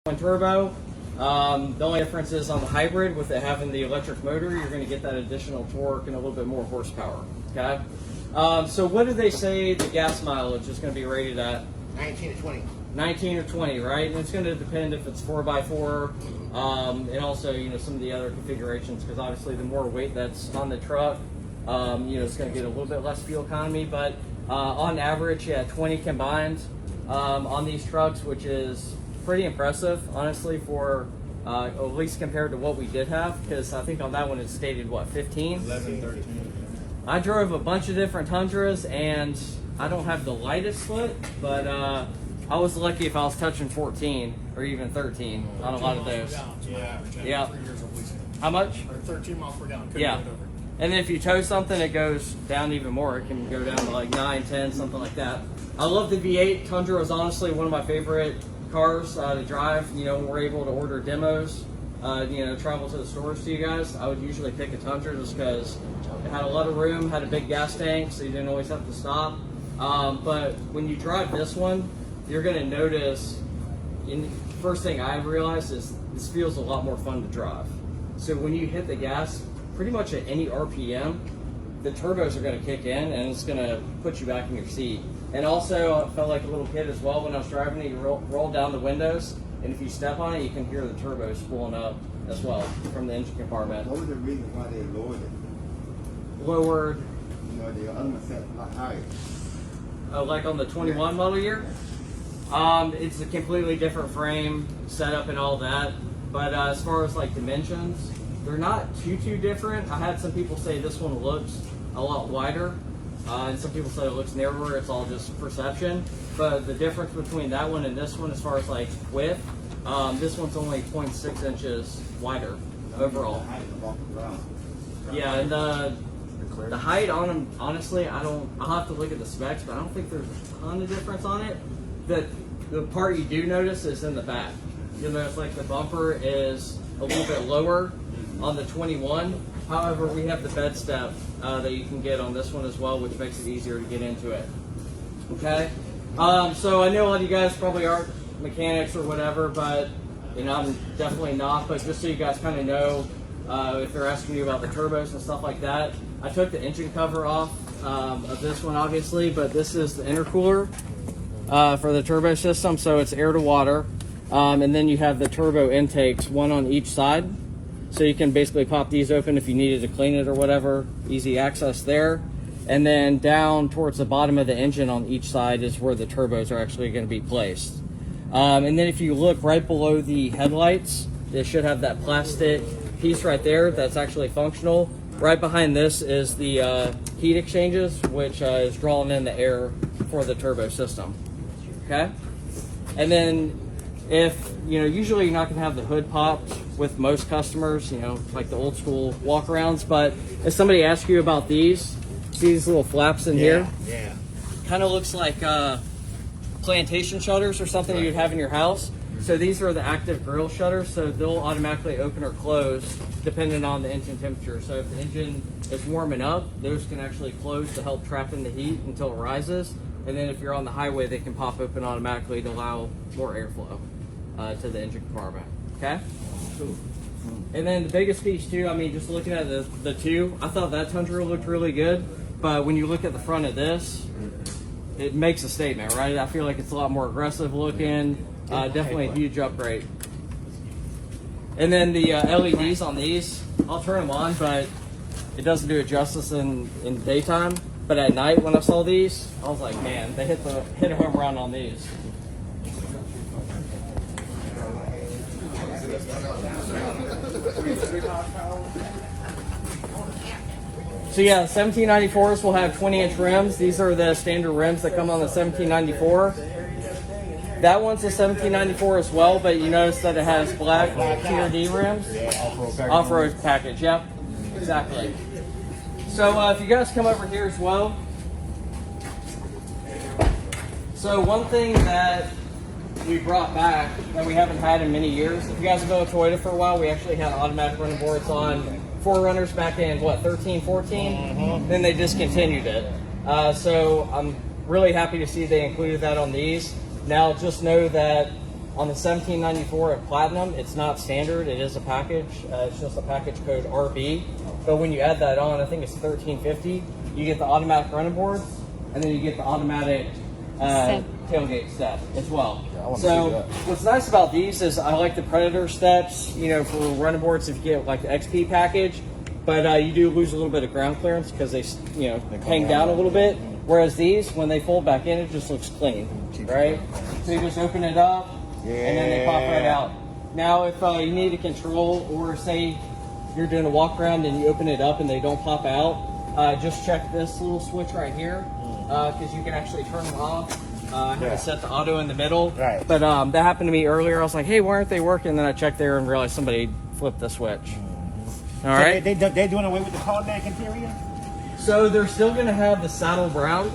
turbo. The only difference is on the hybrid, with it having the electric motor, you're going to get that additional torque and a little bit more horsepower. Okay. So what do they say the gas mileage is going to be rated at? 19 to 20. 19 or 20, right? And it's going to depend if it's 4x4, and also some of the other configurations, because obviously the more weight that's on the truck, it's going to get a little bit less fuel economy. But on average, 20 combined on these trucks, which is pretty impressive, honestly, for at least compared to what we did have, because I think on that one it stated, what, 15? 11, 13. I drove a bunch of different Tundras, and I don't have the lightest foot, but I was lucky if I was touching 14 or even 13 on a lot of those. Yeah. 3 years of leasing. How much? Or 13 miles per gallon. Yeah. And then if you tow something, it goes down even more. It can go down to like 9, 10, something like that. I love the V8. Tundra is honestly one of my favorite cars to drive. When we're able to order demos, travel to the stores to you guys, I would usually pick a Tundra just because it had a lot of room, had a big gas tank, so you didn't always have to stop. But when you drive this one, you're going to notice, first thing I realized is this feels a lot more fun to drive. So when you hit the gas, pretty much at any RPM, the turbos are going to kick in and it's going to put you back in your seat. And also, I felt like a little kid as well when I was driving it. You roll down the windows, and if you step on it, you can hear the turbos spooling up as well from the engine compartment. What was the reason why they lowered it? Lowered? The other one set a lot higher. Like on the 21 model year? It's a completely different frame, setup, and all that. But as far as like dimensions, they're not too different. I had some people say this one looks a lot wider, and some people say it looks narrower. It's all just perception. But the difference between that one and this one, as far as like width, this one's only 0.6 inches wider overall. Yeah, and the height on them, honestly, I'll have to look at the specs, but I don't think there's a ton of difference on it. The part you do notice is in the back. You'll notice like the bumper is a little bit lower on the 21. However, we have the bed step that you can get on this one as well, which makes it easier to get into it. Okay? So I know a lot of you guys probably aren't mechanics or whatever, but I'm definitely not. But just so you guys kind of know, if they're asking you about the turbos and stuff like that, I took the engine cover off of this one, obviously, but this is the intercooler for the turbo system, so it's air to water. And then you have the turbo intakes, one on each side. So you can basically pop these open if you needed to clean it or whatever. Easy access there. And then down towards the bottom of the engine on each side is where the turbos are actually going to be placed. And then if you look right below the headlights, it should have that plastic piece right there that's actually functional. Right behind this is the heat exchangers, which is drawing in the air for the turbo system. Okay? And then if, usually you're not going to have the hood popped with most customers, like the old school walk-arounds, but if somebody asks you about these, see these little flaps in here? Yeah. Kind of looks like plantation shutters or something you'd have in your house. So these are the active grill shutters, so they'll automatically open or close depending on the engine temperature. So if the engine is warming up, those can actually close to help trap in the heat until it rises. And then if you're on the highway, they can pop open automatically to allow more airflow to the engine compartment. Okay? Cool. And then the biggest piece too, just looking at the two, I thought that Tundra looked really good, but when you look at the front of this, it makes a statement, right? I feel like it's a lot more aggressive looking, definitely a huge upgrade. And then the LEDs on these, I'll turn them on, but it doesn't do it justice in daytime. But at night when I saw these, I was like, man, they hit a home run on these. So yeah, 1794s will have 20-inch rims. These are the standard rims that come on the 1794. That one's a 1794 as well, but you notice that it has black TRD rims. Off-road package, yep, exactly. So if you guys come over here as well. So one thing that we brought back that we haven't had in many years, if you guys have been with Toyota for a while, we actually had automatic running boards on 4Runners back in, 13, 14? Then they discontinued it. So I'm really happy to see they included that on these. Now just know that On the 1794 and Platinum, it's not standard. It is a package. It's just a package code RB. But when you add that on, I think it's 1350. You get the automatic running boards, and then you get the automatic tailgate step as well. Yeah, so what's nice about these is I like the Predator steps, you know, for running boards if you get like the XP package. But you do lose a little bit of ground clearance because they, you know, hang down a little bit. Whereas these, when they fold back in, it just looks clean, right? So you just open it up, and then they pop right out. Now, if you need a control, or say you're doing a walk around and you open it up and they don't pop out, just check this little switch right here, because you can actually turn them off. I have it set the auto in the middle. Right. But that happened to me earlier. I was like, hey, why aren't they working? And then I checked there and realized somebody flipped the switch. All right. They're doing away with the tall neck interior? So they're still going to have the saddle brown.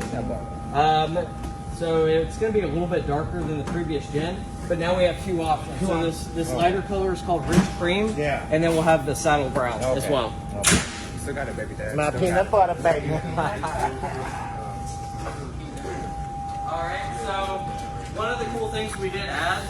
So it's going to be a little bit darker than the previous gen, but now we have two options. So this lighter color is called Rich Cream, and then we'll have the saddle brown as well. Okay. Still got it, baby dad. My peanut butter, baby. All right, so one of the cool things we did add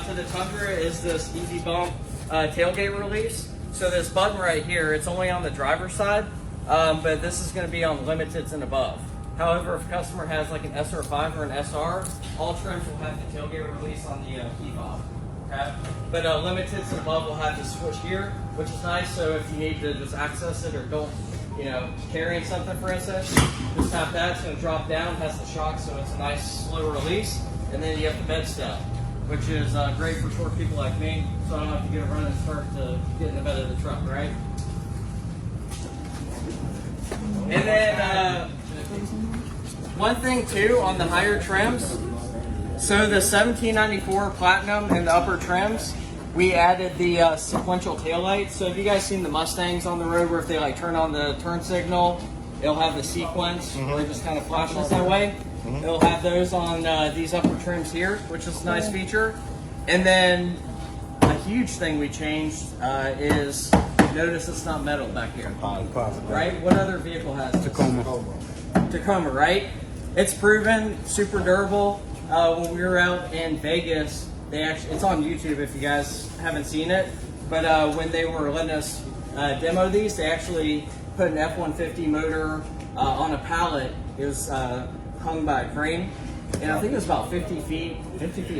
to the Tundra is this easy bump tailgate release. So this button right here, it's only on the driver's side, but this is going to be on limiteds and above. However, if a customer has like an SR5 or an SR, all trims will have the tailgate release on the key fob. Okay? But limiteds and above will have this switch here, which is nice. So if you need to just access it or don't, you know, carrying something for instance, just tap that. It's going to drop down, has the shock, so it's a nice slow release. And then you have the bed step, which is great for short people like me, so I don't have to get a run and start to get in the bed of the truck, right? And then one thing too on the higher trims, so the 1794 Platinum and the upper trims, we added the sequential taillights. So have you guys seen the Mustangs on the road where if they like turn on the turn signal, it'll have the sequence where it just kind of flashes that way? It'll have those on these upper trims here, which is a nice feature. And then a huge thing we changed is, notice it's not metal back here, right? What other vehicle has this? Tacoma, right? It's proven, super durable. When we were out in Vegas, it's on YouTube if you guys haven't seen it, but when they were letting us demo these, they actually put an F-150 motor on a pallet. It was hung by a crane, and I think it was about 50 feet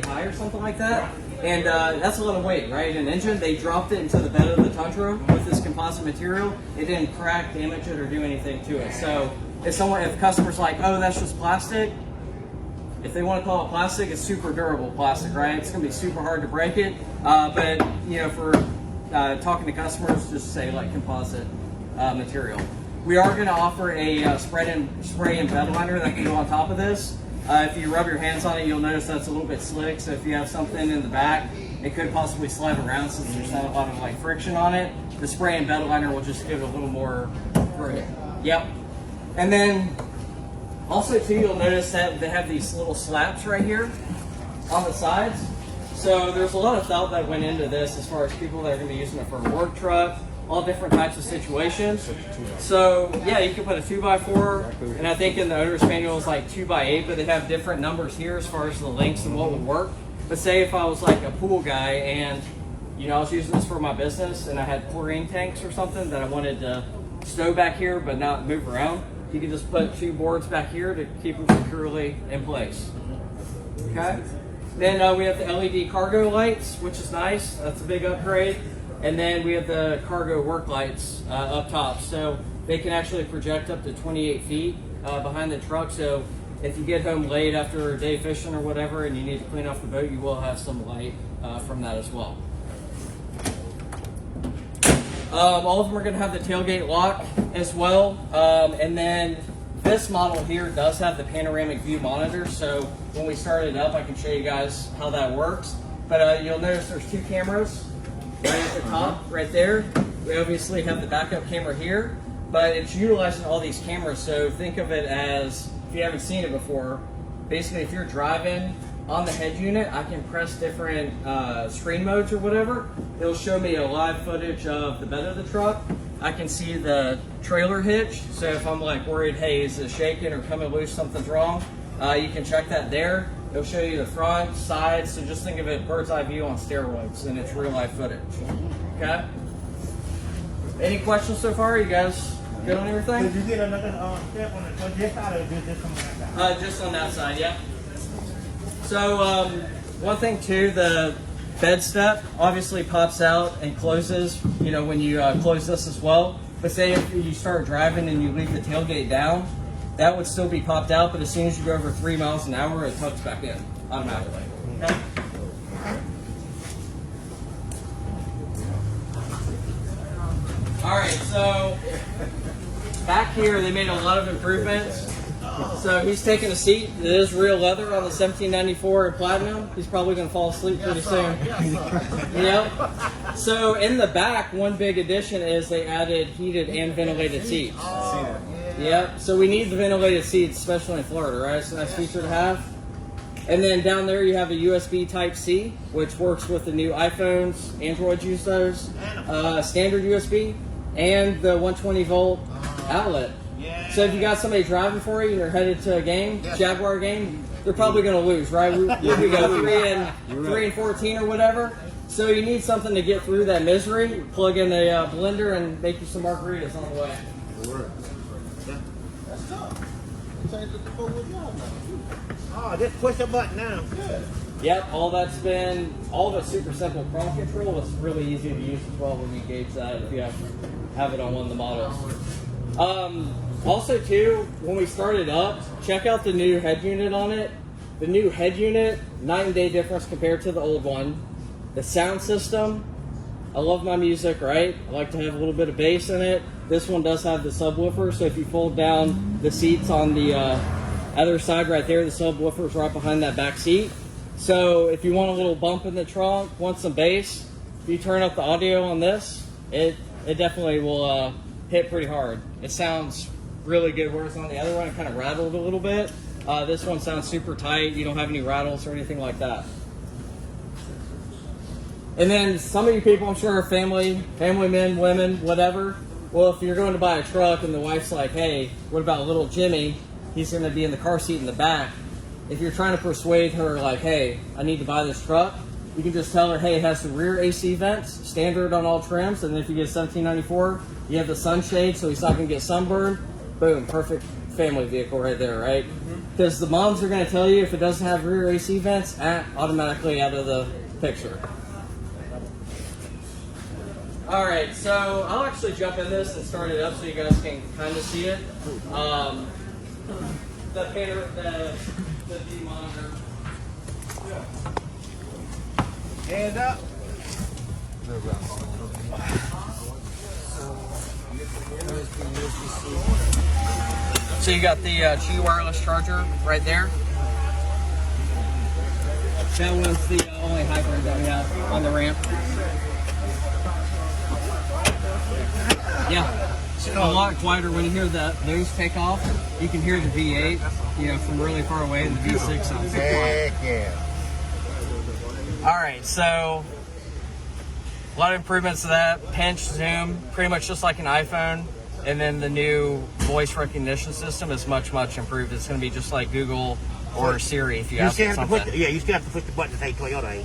high or something like that. And that's a lot of weight, right? An engine, they dropped it into the bed of the Tundra with this composite material. It didn't crack, damage it, or do anything to it. So if customers like, oh, that's just plastic, if they want to call it plastic, it's super durable plastic, right? It's going to be super hard to break it. But you know, for talking to customers, just say like composite material. We are going to offer a spray and bed liner that can go on top of this. If you rub your hands on it, you'll notice that's a little bit slick. So if you have something in the back, it could possibly slide around since there's not a lot of like friction on it. The spray and bed liner will just give it a little more grip. Yep. And then also too, you'll notice that they have these little slaps right here on the sides. So there's a lot of thought that went into this as far as people that are going to be using it for a work truck, all different types of situations. So yeah, you can put a 2x4, and I think in the owner's manual it's like 2x8, but they have different numbers here as far as the lengths and what would work. But say if I was like a pool guy and you know I was using this for my business and I had chlorine tanks or something that I wanted to stow back here but not move around, you can just put two boards back here to keep them securely in place. Okay. Then we have the LED cargo lights, which is nice. That's a big upgrade. And then we have the cargo work lights up top. So they can actually project up to 28 feet behind the truck. So if you get home late after a day fishing or whatever and you need to clean off the boat, you will have some light from that as well. All of them are going to have the tailgate lock as well. And then this model here does have the panoramic view monitor. So when we start it up, I can show you guys how that works. But you'll notice there's two cameras right at the top, right there. We obviously have the backup camera here, but it's utilizing all these cameras. So think of it as, if you haven't seen it before, basically if you're driving on the head unit, I can press different screen modes or whatever. It'll show me a live footage of the bed of the truck. I can see the trailer hitch. So if I'm like worried, hey, is it shaking or coming loose, something's wrong, you can check that there. It'll show you the front, sides, so just think of it bird's eye view on steroids, and it's real life footage. Okay? Any questions so far? You guys good on everything? Did you get another step on this side or just on that side? Just on that side, yeah. So one thing too, the bed step obviously pops out and closes, you know, when you close this as well. But say if you start driving and you leave the tailgate down, that would still be popped out, but as soon as you go over 3 miles an hour, it tucks back in automatically. Okay? All right, so back here they made a lot of improvements. So he's taking a seat. It is real leather on the 1794 in platinum. He's probably going to fall asleep pretty soon. Yep. So in the back, one big addition is they added heated and ventilated seats. Yep. So we need the ventilated seats, especially in Florida, right? It's a nice feature to have. And then down there you have a USB Type-C, which works with the new iPhones. Androids use those. Standard USB and the 120 volt outlet. So if you got somebody driving for you and you're headed to a game, Jaguar game, they're probably going to lose, right? We go 3 and 14 or whatever. So you need something to get through that misery. Plug in a blender and make you some margaritas on the way. Oh, just push a button now. Yep, all of it's super simple. Prong control is really easy to use as well when we gauge that if you have it on one of the models. Also too, when we start it up, check out the new head unit on it. The new head unit, night and day difference compared to the old one. The sound system, I love my music, right? I like to have a little bit of bass in it. This one does have the subwoofer, so if you fold down the seats on the other side right there, the subwoofer is right behind that back seat. So if you want a little bump in the trunk, want some bass, if you turn up the audio on this, it definitely will hit pretty hard. It sounds really good, whereas on the other one it kind of rattled a little bit. This one sounds super tight. You don't have any rattles or anything like that. And then some of you people, I'm sure, are family men, women, whatever. Well, if you're going to buy a truck and the wife's like, hey, what about little Jimmy? He's going to be in the car seat in the back. If you're trying to persuade her like, hey, I need to buy this truck, you can just tell her, hey, it has the rear AC vents, standard on all trims, and if you get 1794, you have the sunshade so he's not going to get sunburned. Boom, perfect family vehicle right there, right? Because the moms are going to tell you if it doesn't have rear AC vents, automatically out of the picture. All right, so I'll actually jump in this and start it up so you guys can kind of see it. The D monitor. Hands up. So you got the Qi wireless charger right there. That one's the only hybrid that we have on the ramp. Yeah, a lot quieter when you hear those take off. You can hear the V8, from really far away, and the V6 sounds so quiet. Heck yeah. All right, so a lot of improvements to that. Pinch, zoom, pretty much just like an iPhone. And then the new voice recognition system is much, much improved. It's going to be just like Google or Siri if you ask it something. You still have to push the button to say Toyota, eh?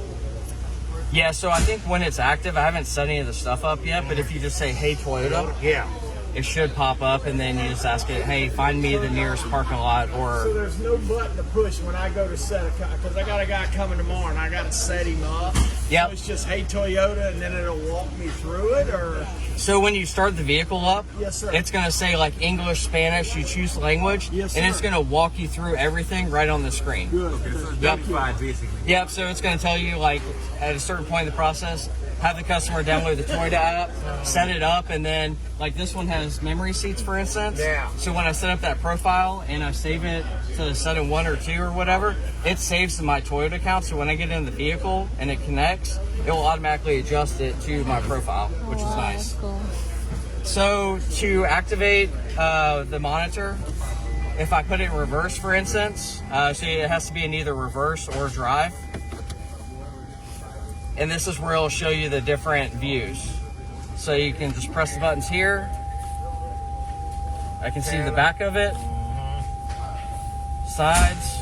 Yeah, so I think when it's active, I haven't set any of the stuff up yet, but if you just say, hey, Toyota, Yeah. it should pop up, and then you just ask it, hey, find me the nearest parking lot, So or... there's no button to push when I go to set a car, because I got a guy coming tomorrow and I got to set him up. Yep. So it's just, hey, Toyota, and then it'll walk me through it, or? So when you start the vehicle up, Yes, sir. it's going to say like English, Spanish, you choose language, Yes, and it's sir. going to walk you through everything right on the screen. Good. Yep. basically. Yep, so it's going to tell you, like, at a certain point in the process, have the customer download the Toyota app, set it up, and then, like, this one has memory seats, for instance. Yeah. So when I set up that profile and I save it to setting 1 or 2 or whatever, it saves to my Toyota account. So when I get in the vehicle and it connects, it will automatically adjust it to my profile, which is nice. That's cool. So to activate the monitor, if I put it in reverse, for instance, so it has to be in either reverse or drive. And this is where it'll show you the different views. So you can just press the buttons here. I can see the back of it, sides,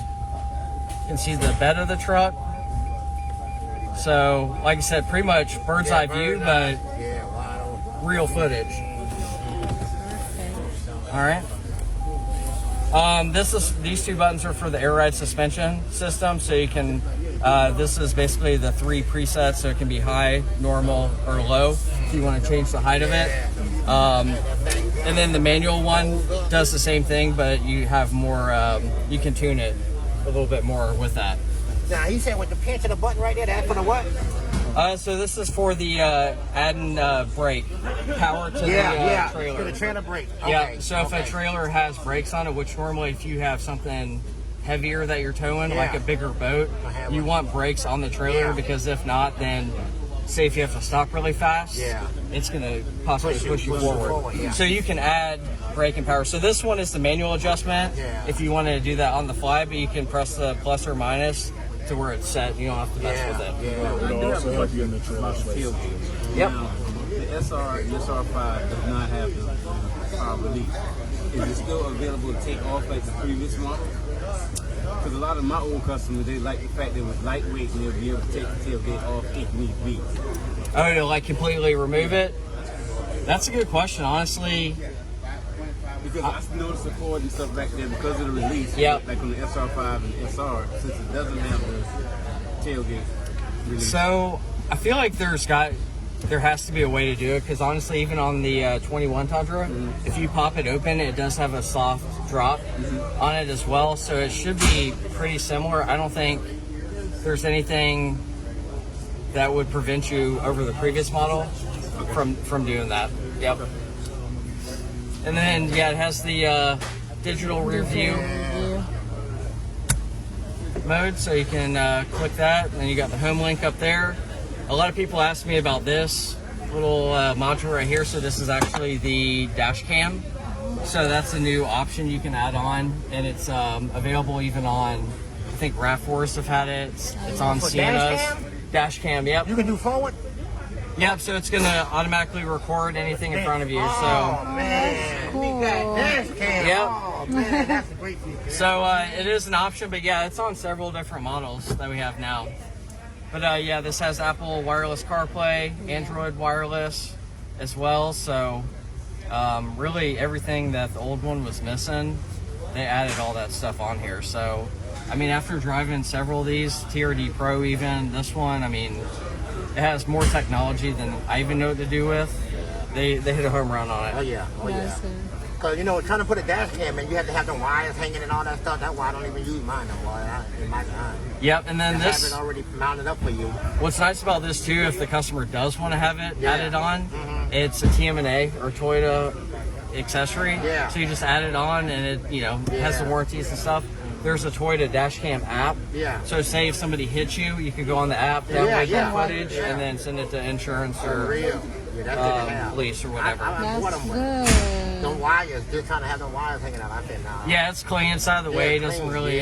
You can see the bed of the truck. So, like I said, pretty much bird's eye view, but real footage. All right. These two buttons are for the air ride suspension system, so you can. This is basically the 3 presets, so it can be high, normal, or low if you want to change the height of it. And then the manual one does the same thing, but you have more. You can tune it a little bit more with that. Now, you said with the pinch of the button right there, that's for the what? So this is for the adding brake power to the trailer. For the trailer brake. Okay. Yeah. So if a trailer has brakes on it, which normally if you have something heavier that you're towing, like a bigger boat, you want brakes on the trailer because if not, then say if you have to stop really fast, it's going to possibly push you forward. So you can add braking power. So this one is the manual adjustment if you want to do that on the fly, but you can press the plus or minus to where it's set. You don't have to mess with it. It'll also help you in the tailgate. Yep. Now, the SR5 does not have the power release. Is it still available to take off like the previous model? Because a lot of my old customers, they like the fact that it was lightweight and they'll be able to take the tailgate off if need be. Oh, to like completely remove it? That's a good question, honestly. Because I noticed the cord and stuff back there because of the release. Yep. Like on the SR5 and SR, since it doesn't have the tailgate release. So I feel like there has to be a way to do it, because honestly, even on the 21 Tundra, if you pop it open, it does have a soft drop on it as well. So it should be pretty similar. I don't think there's anything that would prevent you over the previous model from doing that. Yep. And then, it has the digital rear view mode, so you can click that, and then you got the home link up there. A lot of people ask me about this little module right here. So this is actually the dash cam. So that's a new option you can add on, and it's available even on, I think RAV4s have had it. It's on Siennas. Dash cam, yep. You can do forward? Yep, so it's going to automatically record anything in front of you. Oh, man. Cool. Dash cam. Yep. Oh, man, that's a great feature. So it is an option, but it's on several different models that we have now. But this has Apple Wireless CarPlay, Android Wireless as well. So really everything that the old one was missing, they added all that stuff on here. So, I mean, after driving several of these, TRD Pro even, this one, I mean, it has more technology than I even know what to do with. They hit a home run on it. Oh, yeah. Because, trying to put a dash cam in, you have to have the wires hanging and all that stuff. That's why I don't even use mine no more. Yep, and then have it already mounted up for you. What's nice about this too, if the customer does want to have it added on, it's a TM&A or Toyota accessory. Yeah. So you just add it on, and it has the warranties and stuff. There's a Toyota Dashcam app. Yeah. So say if somebody hits you, you could go on the app, download that footage, and then send it to insurance or police or whatever. That's good. The wires, just trying to have the wires hanging out. I said, nah. Yeah, it's clean. It's out of the way. It doesn't clean, really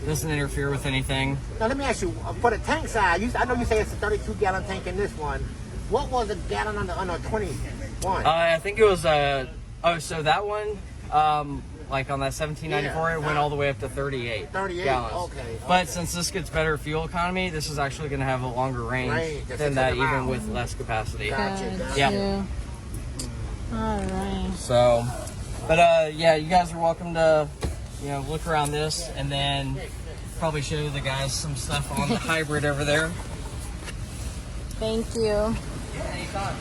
doesn't interfere with anything. Now let me ask you, for the tank size, I know you say it's a 32-gallon tank in this one. What was the gallon on the 21? I think it was so that one, like on that 1794, it went all the way up to 38 gallons. Okay. But since this gets better fuel economy, this is actually going to have a longer range than that, even with less capacity. Gotcha. Yeah. All right. So, but you guys are welcome to, look around this, and then probably show the guys some stuff on the hybrid over there. Thank you. Anytime.